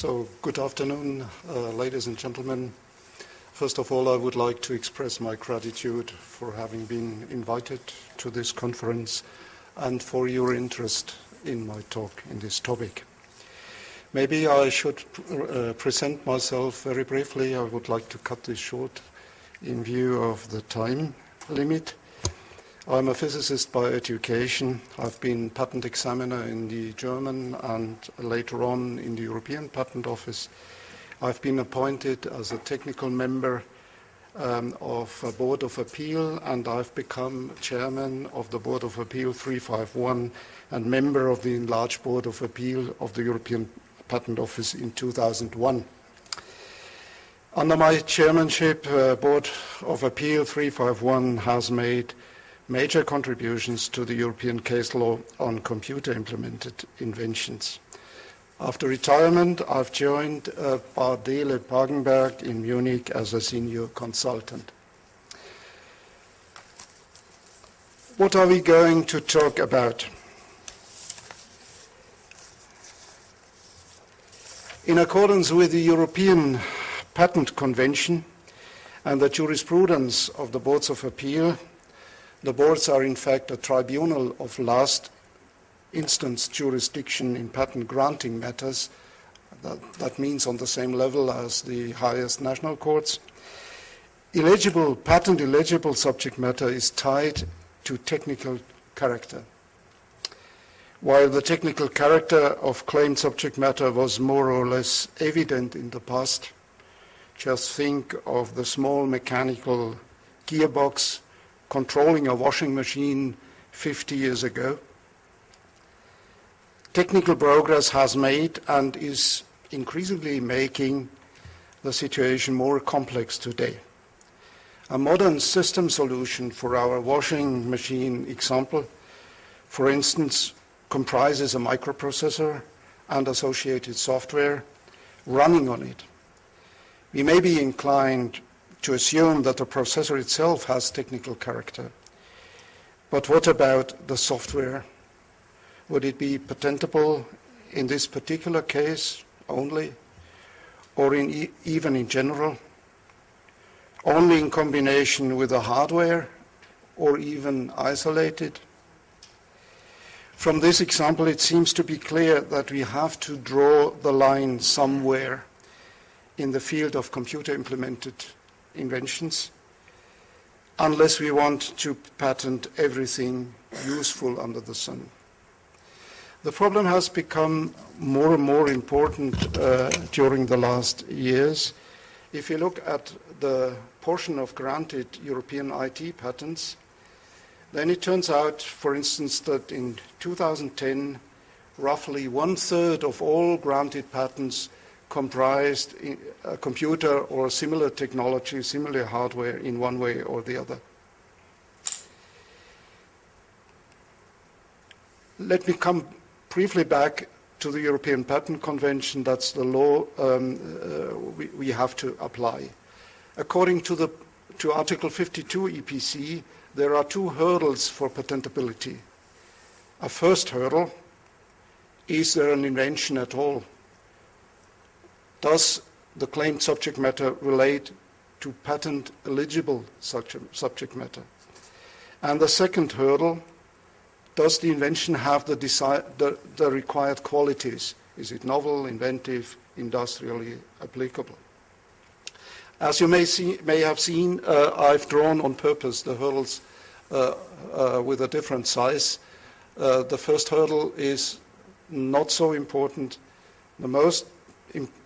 So, good afternoon, ladies and gentlemen. First of all, I would like to express my gratitude for having been invited to this conference and for your interest in my talk in this topic. Maybe I should present myself very briefly. I would like to cut this short in view of the time limit. I'm a physicist by education. I've been patent examiner in the German and later on in the European Patent Office. I've been appointed as a technical member of a Board of Appeal, and I've become chairman of the Board of Appeal 351 and member of the Enlarged Board of Appeal of the European Patent Office in 2001. Under my chairmanship, Board of Appeal 351 has made major contributions to the European case law on computer-implemented inventions. After retirement, I've joined BARDEHLE Pagenberg in Munich as a senior consultant. What are we going to talk about? In accordance with the European Patent Convention and the jurisprudence of the Boards of Appeal, the boards are in fact a tribunal of last instance jurisdiction in patent granting matters. That means on the same level as the highest national courts. Patent eligible subject matter is tied to technical character. While the technical character of claimed subject matter was more or less evident in the past, just think of the small mechanical gearbox controlling a washing machine 50 years ago. Technical progress has made and is increasingly making the situation more complex today. A modern system solution for our washing machine example, for instance, comprises a microprocessor and associated software running on it. We may be inclined to assume that the processor itself has technical character. But what about the software? Would it be patentable in this particular case only, or even in general? Only in combination with the hardware, or even isolated? From this example, it seems to be clear that we have to draw the line somewhere in the field of computer-implemented inventions, unless we want to patent everything useful under the sun. The problem has become more and more important during the last years. If you look at the portion of granted European IT patents, then it turns out, for instance, that in 2010, roughly 1/3 of all granted patents comprised a computer or similar technology, similar hardware in one way or the other. Let me come briefly back to the European Patent Convention. That's the law we have to apply. According to Article 52 EPC, there are two hurdles for patentability. A first hurdle: is there an invention at all? Does the claimed subject matter relate to patent-eligible subject matter? And the second hurdle: does the invention have the required qualities? Is it novel, inventive, industrially applicable? As you may have seen, I've drawn on purpose the hurdles with a different size. The first hurdle is not so important. The most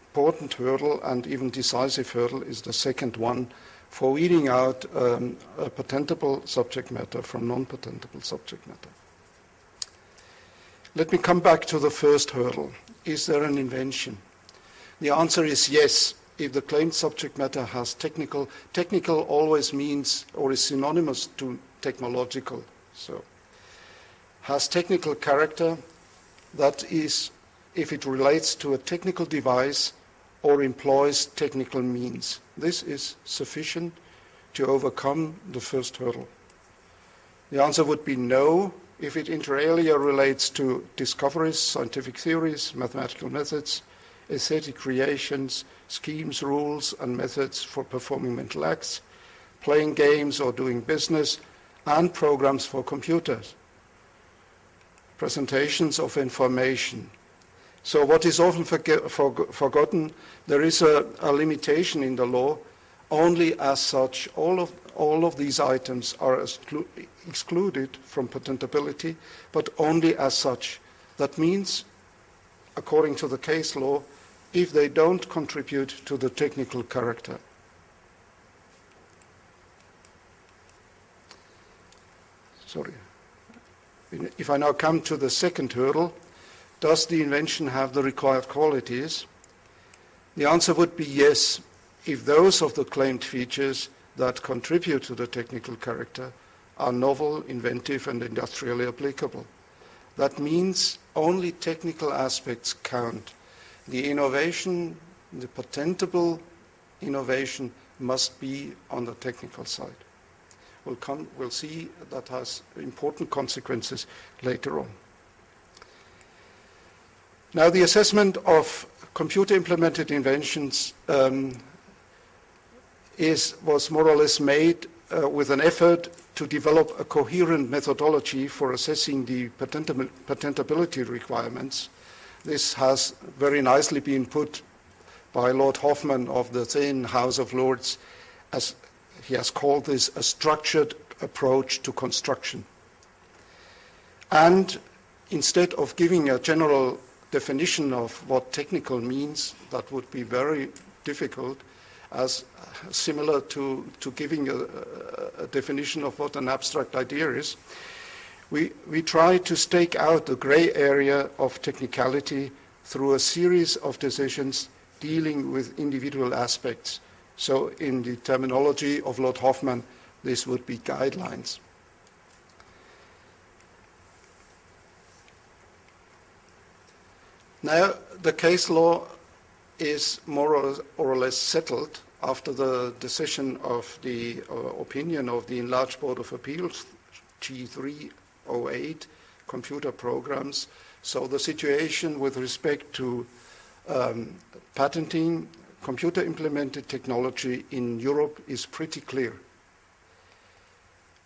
important hurdle, and even decisive hurdle, is the second one, for weeding out a patentable subject matter from non-patentable subject matter. Let me come back to the first hurdle. Is there an invention? The answer is yes, if the claimed subject matter has technical. Technical always means, or is synonymous to technological. So, has technical character, that is, if it relates to a technical device or employs technical means. This is sufficient to overcome the first hurdle. The answer would be no if it inter alia relates to discoveries, scientific theories, mathematical methods, aesthetic creations, schemes, rules, and methods for performing mental acts, playing games or doing business, and programs for computers, presentations of information. So what is often forgotten, there is a limitation in the law. Only as such, all of these items are excluded from patentability, but only as such. That means, according to the case law, if they don't contribute to the technical character. Sorry. If I now come to the second hurdle, does the invention have the required qualities? The answer would be yes, if those of the claimed features that contribute to the technical character are novel, inventive, and industrially applicable. That means only technical aspects count. The innovation, the patentable innovation, must be on the technical side. We'll see that has important consequences later on. Now, the assessment of computer-implemented inventions was more or less made with an effort to develop a coherent methodology for assessing the patentability requirements. This has very nicely been put by Lord Hoffman of the then House of Lords, as he has called this a structured approach to construction. And instead of giving a general definition of what technical means, that would be very difficult, as similar to giving a definition of what an abstract idea is. We try to stake out the gray area of technicality through a series of decisions dealing with individual aspects. So in the terminology of Lord Hoffman, this would be guidelines. Now, the case law is more or less settled after the decision of the opinion of the Enlarged Board of Appeal, G308, computer programs. So the situation with respect to patenting computer-implemented technology in Europe is pretty clear.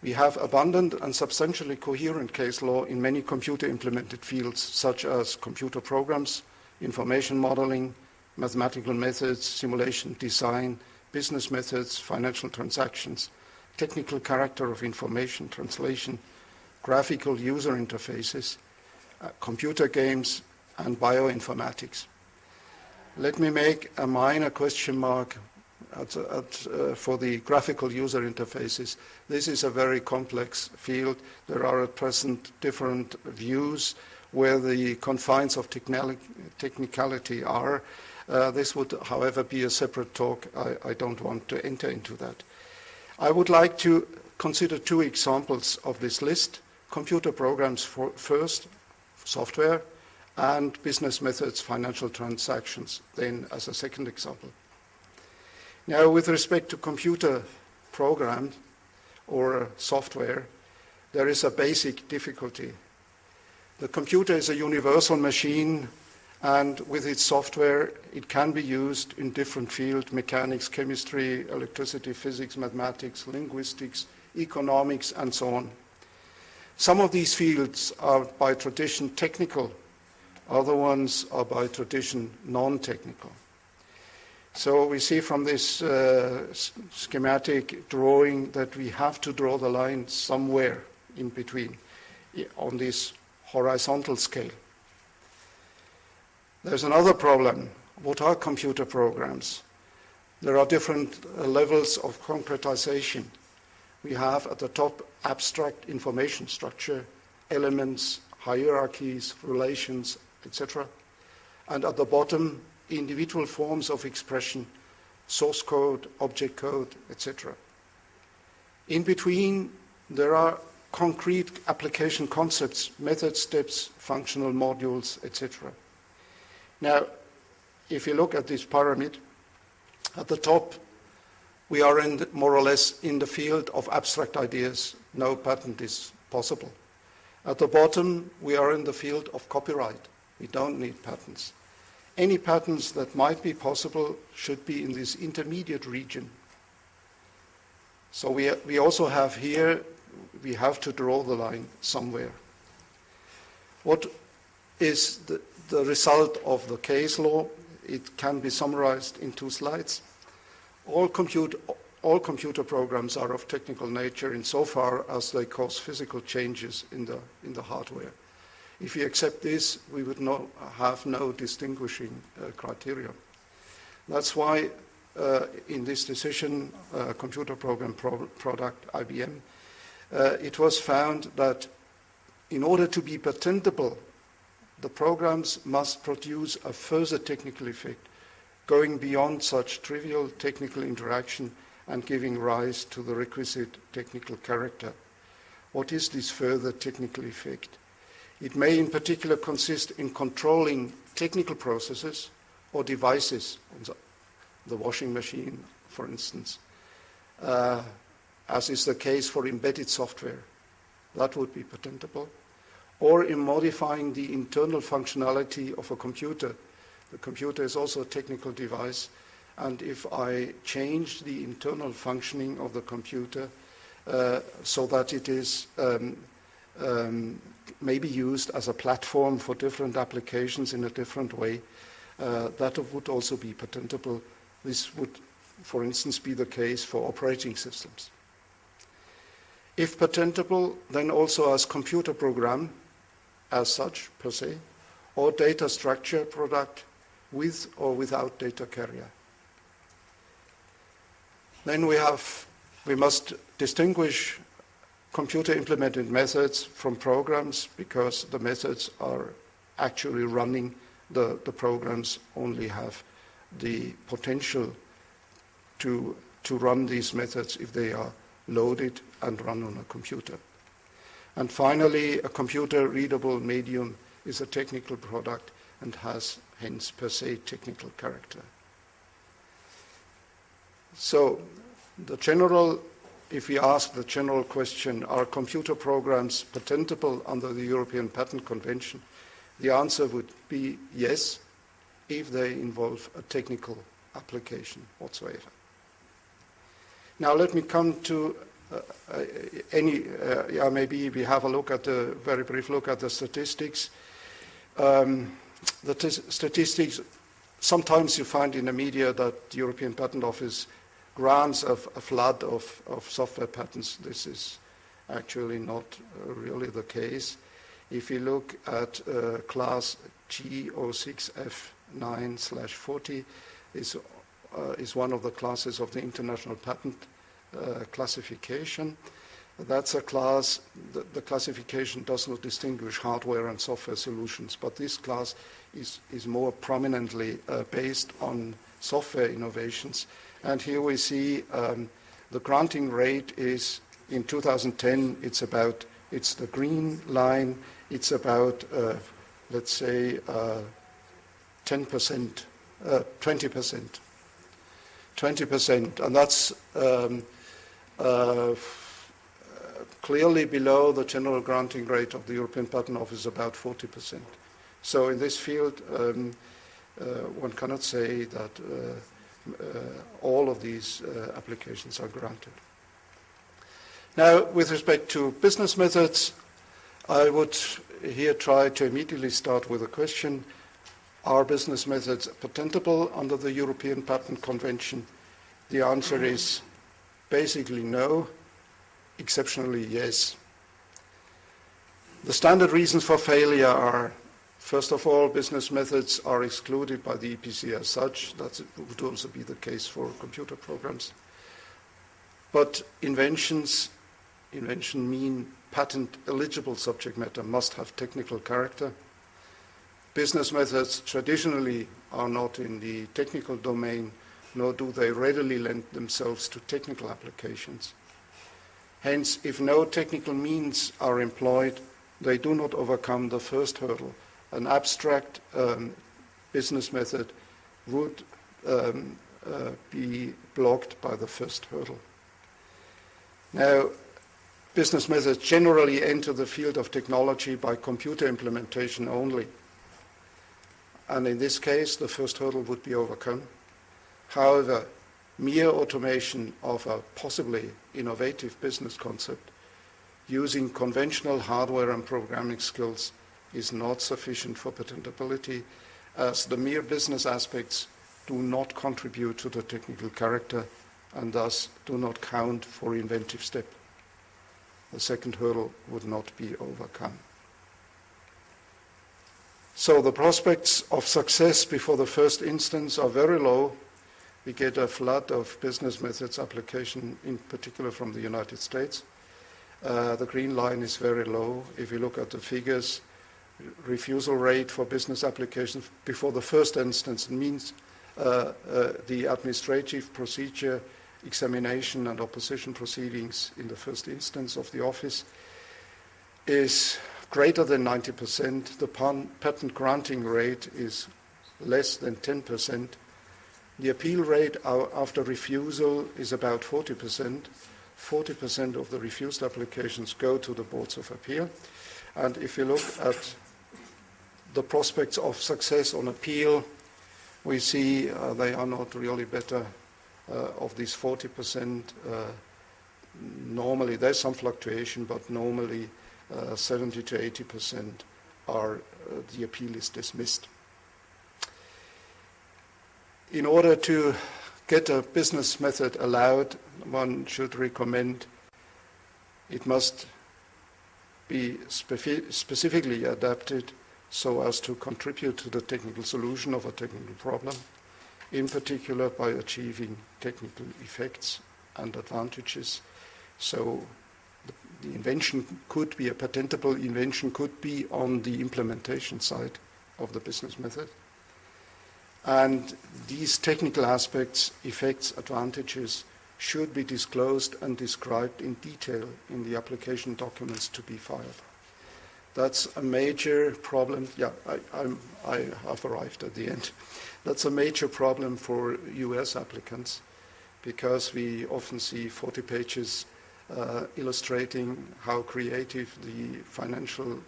We have abundant and substantially coherent case law in many computer-implemented fields, such as computer programs, information modeling, mathematical methods, simulation design, business methods, financial transactions, technical character of information translation, graphical user interfaces, computer games, and bioinformatics. Let me make a minor question mark for the graphical user interfaces. This is a very complex field. There are at present different views where the confines of technicality are. This would, however, be a separate talk. I don't want to enter into that. I would like to consider two examples of this list: computer programs first, software, and business methods, financial transactions, then as a second example. Now, with respect to computer programs or software, there is a basic difficulty. The computer is a universal machine, and with its software, it can be used in different fields: mechanics, chemistry, electricity, physics, mathematics, linguistics, economics, and so on. Some of these fields are by tradition technical. Other ones are by tradition non-technical. So we see from this schematic drawing that we have to draw the line somewhere in between on this horizontal scale. There's another problem. What are computer programs? There are different levels of concretization. We have at the top abstract information structure, elements, hierarchies, relations, etc. And at the bottom, individual forms of expression, source code, object code, etc. In between, there are concrete application concepts, method steps, functional modules, etc. Now, if you look at this pyramid, at the top, we are more or less in the field of abstract ideas. No patent is possible. At the bottom, we are in the field of copyright. We don't need patents. any patents that might be possible should be in this intermediate region. So we also have here, we have to draw the line somewhere. What is the result of the case law? It can be summarized in 2 slides. All computer programs are of technical nature insofar as they cause physical changes in the hardware. If we accept this, we would have no distinguishing criteria. That's why in this decision, computer program product, IBM, it was found that in order to be patentable, the programs must produce a further technical effect, going beyond such trivial technical interaction and giving rise to the requisite technical character. What is this further technical effect? It may in particular consist in controlling technical processes or devices, the washing machine, for instance, as is the case for embedded software. That would be patentable. Or in modifying the internal functionality of a computer. The computer is also a technical device, and if I change the internal functioning of the computer so that it is maybe used as a platform for different applications in a different way, that would also be patentable. This would, for instance, be the case for operating systems. If patentable, then also as computer program, as such, per se, or data structure product with or without data carrier. Then we must distinguish computer implemented methods from programs, because the methods are actually running, the programs only have the potential to run these methods if they are loaded and run on a computer. And finally, a computer-readable medium is a technical product and has, hence, per se, technical character. So, if we ask the general question, are computer programs patentable under the European Patent Convention? The answer would be yes, if they involve a technical application whatsoever. Now let me come to maybe we have a look at a very brief look at the statistics. The statistics, sometimes you find in the media that the European Patent Office grants a flood of software patents. This is actually not really the case. If you look at class G06F9/40 is one of the classes of the International Patent classification. That's a class, the classification does not distinguish hardware and software solutions, but this class is more prominently based on software innovations. And here we see the granting rate is, in 2010, it's the green line, it's about, let's say, 10%, 20%, and that's clearly below the general granting rate of the European Patent Office, about 40%. So in this field, one cannot say that all of these applications are granted. Now, with respect to business methods, I would here try to immediately start with a question: are business methods patentable under the European Patent Convention? The answer is basically no, exceptionally yes. The standard reasons for failure are, first of all, business methods are excluded by the EPC as such. That would also be the case for computer programs. But invention mean patent eligible subject matter must have technical character. Business methods traditionally are not in the technical domain, nor do they readily lend themselves to technical applications. Hence, if no technical means are employed, they do not overcome the first hurdle. An abstract business method would be blocked by the first hurdle. Now, business methods generally enter the field of technology by computer implementation only. And in this case, the first hurdle would be overcome. However, mere automation of a possibly innovative business concept using conventional hardware and programming skills is not sufficient for patentability, as the mere business aspects do not contribute to the technical character and thus do not count for inventive step. The second hurdle would not be overcome. So the prospects of success before the first instance are very low. We get a flood of business methods application, in particular from the United States. The green line is very low. If you look at the figures, refusal rate for business applications before the first instance means the administrative procedure, examination and opposition proceedings in the first instance of the office is greater than 90%. The patent granting rate is less than 10%. The appeal rate after refusal is about 40%. 40% of the refused applications go to the boards of appeal. And if you look at the prospects of success on appeal, we see they are not really better of these 40%. Normally, there's some fluctuation, but normally 70 to 80% are the appeal is dismissed. In order to get a business method allowed, one should recommend it must be specifically adapted so as to contribute to the technical solution of a technical problem, in particular by achieving technical effects and advantages. So the invention could be a patentable invention, could be on the implementation side of the business method. And these technical aspects, effects, advantages should be disclosed and described in detail in the application documents to be filed. That's a major problem. Yeah, I have arrived at the end. That's a major problem for US applicants because we often see 40 pages illustrating how creative the financial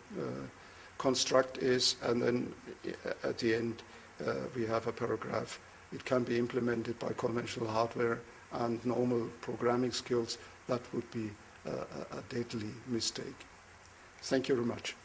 construct is, and then at the end we have a paragraph. It can be implemented by conventional hardware and normal programming skills. That would be a deadly mistake. Thank you very much.